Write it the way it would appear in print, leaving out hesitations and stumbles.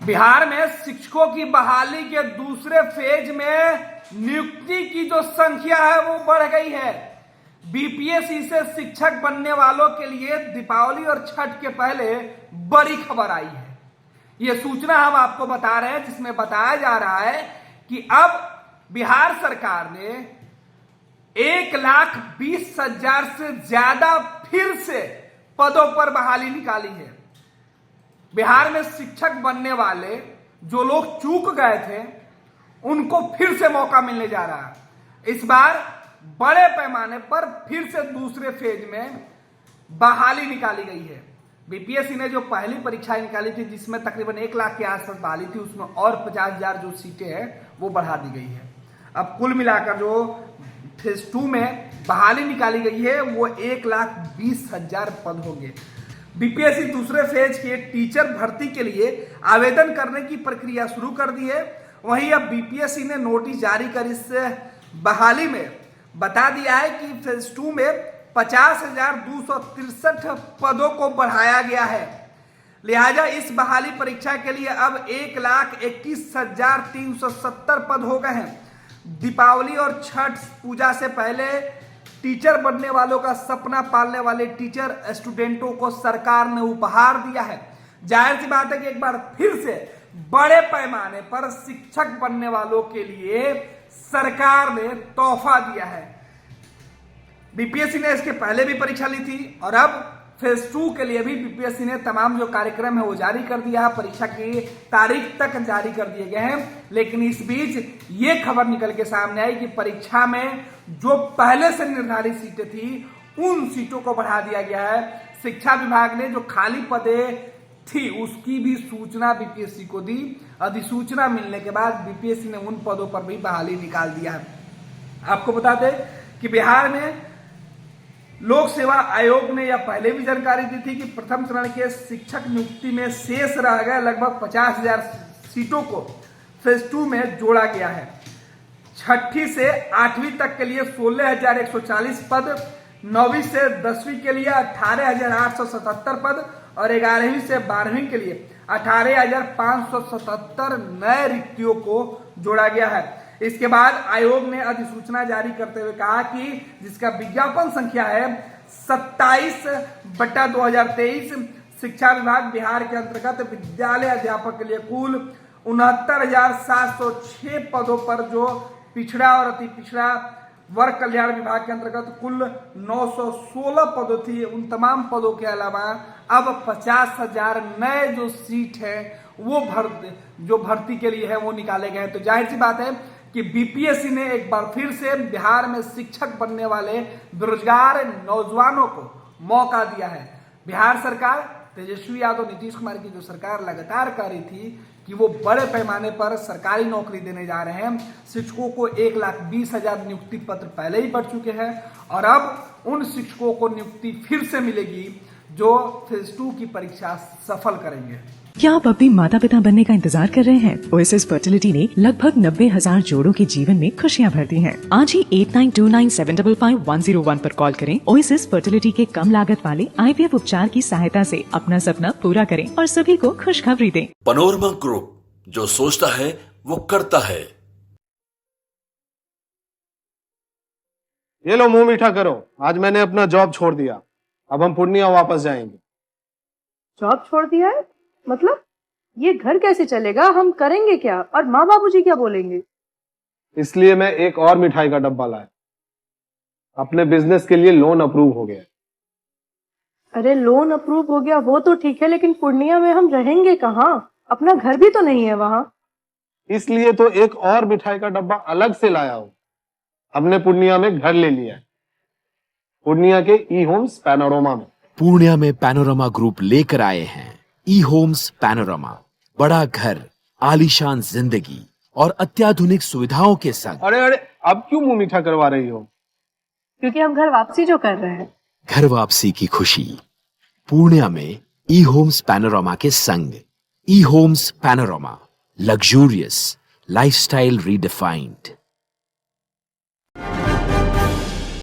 बिहार में शिक्षकों की बहाली के दूसरे फेज में नियुक्ति की जो संख्या है वो बढ़ गई है। बीपीएससी से शिक्षक बनने वालों के लिए दीपावली और छठ के पहले बड़ी खबर आई है। ये सूचना हम आपको बता रहे हैं, जिसमें बताया जा रहा है कि अब बिहार सरकार ने 1,20,000 से ज्यादा फिर से पदों पर बहाली निकाली है। बिहार में शिक्षक बनने वाले जो लोग चूक गए थे उनको फिर से मौका मिलने जा रहा है। इस बार बड़े पैमाने पर फिर से दूसरे फेज में बहाली निकाली गई है। बीपीएससी ने जो पहली परीक्षा निकाली थी जिसमें तकरीबन 1 लाख के आसपास बहाली थी, उसमें और 50,000 जो सीटें हैं वो बढ़ा दी गई है। अब कुल मिलाकर जो फेज 2 में बहाली निकाली गई है वो 1,20,000 पद होंगे। बीपीएससी दूसरे फेज के टीचर भर्ती के लिए आवेदन करने की प्रक्रिया शुरू कर दी है। वहीं अब बीपीएससी ने नोटिस जारी कर इस बहाली में बता दिया है कि फेज 2 में 50,263 पदों को बढ़ाया गया है। लिहाजा इस बहाली परीक्षा के लिए अब 1,21,370 पद हो गए हैं। दीपावली और छठ पूजा से पहले टीचर बनने वालों का सपना पालने वाले टीचर स्टूडेंटों को सरकार ने उपहार दिया है। जाहिर सी बात है कि एक बार फिर से बड़े पैमाने पर शिक्षक बनने वालों के लिए सरकार ने तोहफा दिया है। बीपीएससी ने इसके पहले भी परीक्षा ली थी और अब फेज 2 के लिए भी बीपीएससी ने तमाम जो कार्यक्रम है वो जारी कर दिया है। परीक्षा की तारीख तक जारी कर दिए गए हैं। लेकिन इस बीच ये खबर निकल के सामने आई कि परीक्षा में जो पहले से निर्धारित सीटें थी उन सीटों को बढ़ा दिया गया है। शिक्षा विभाग ने जो खाली पदें थी उसकी भी सूचना बीपीएससी को दी। अधिसूचना मिलने के बाद बीपीएससी ने उन पदों पर भी बहाली निकाल दिया है। आपको बता दें कि बिहार में लोक सेवा आयोग ने यह पहले भी जानकारी दी थी कि प्रथम चरण के शिक्षक नियुक्ति में शेष रह गए लगभग 50,000 सीटों को फेज 2 में जोड़ा गया है। छठी से 8वीं तक के लिए 16,140 पद, 9वीं से 10वीं के लिए 18,877 पद और 11वीं से 12वीं के लिए 18,577 नए रिक्तियों को जोड़ा गया है। इसके बाद आयोग ने अधिसूचना जारी करते हुए कहा कि जिसका विज्ञापन संख्या है 27/2023, शिक्षा विभाग बिहार के अंतर्गत विद्यालय अध्यापक के लिए कुल 69,706 पदों पर जो पिछड़ा और अति पिछड़ा वर्ग कल्याण विभाग के अंतर्गत कुल 916 पदों थी, उन तमाम पदों के अलावा अब 50,000 नए जो सीट है वो भर्ती के लिए है वो निकाले गए हैं। तो जाहिर सी बात है कि बीपीएससी ने एक बार फिर से बिहार में शिक्षक बनने वाले बेरोजगार नौजवानों को मौका दिया है। बिहार सरकार, तेजस्वी यादव नीतीश कुमार की जो सरकार लगातार कर रही थी कि वो बड़े पैमाने पर सरकारी नौकरी देने जा रहे हैं। शिक्षकों को 1,20,000 नियुक्ति पत्र पहले ही बढ़ चुके हैं और अब उन शिक्षकों को नियुक्ति फिर से मिलेगी जो फेज 2 की परीक्षा सफल करेंगे। क्या आप अपनी माता पिता बनने का इंतजार कर रहे हैं? ओएसएस फर्टिलिटी ने लगभग 90,000 जोड़ों के जीवन में खुशियां भर दी हैं। आज ही 8929755101 पर कॉल करें। ओएसएस फर्टिलिटी के कम लागत वाले आईवीएफ उपचार की सहायता से अपना सपना पूरा करें और सभी को खुशखबरी दें। पैनोरमा ग्रुप, जो सोचता है वो करता है। ये लो मुंह मीठा करो, आज मैंने अपना जॉब छोड़ दिया। अब हम पूर्णिया वापस जाएंगे। जॉब छोड़ दिया है? मतलब ये घर कैसे चलेगा? हम करेंगे क्या? और माँ बाबूजी क्या बोलेंगे? इसलिए मैं एक और मिठाई का डब्बा लाया। अपने बिजनेस के लिए लोन अप्रूव हो गया। अरे लोन अप्रूव हो गया वो तो ठीक है, लेकिन पूर्णिया में हम रहेंगे कहाँ? अपना घर भी तो नहीं है वहाँ। इसलिए तो एक और मिठाई का डब्बा अलग से लाया हूँ। हमने पूर्णिया में घर ले लिया है, पूर्णिया के ई होम्स पैनोरमा में। पूर्णिया में पैनोरमा ग्रुप लेकर आए हैं ई होम्स पैनोरमा। बड़ा घर, आलीशान जिंदगी और अत्याधुनिक सुविधाओं के संग। अरे अब क्यों मुंह मीठा करवा रही हो? क्योंकि हम घर वापसी जो कर रहे हैं। घर वापसी की खुशी पूर्णिया में ई होम्स पैनोरमा के संग। ई Homes Panorama, luxurious lifestyle redefined.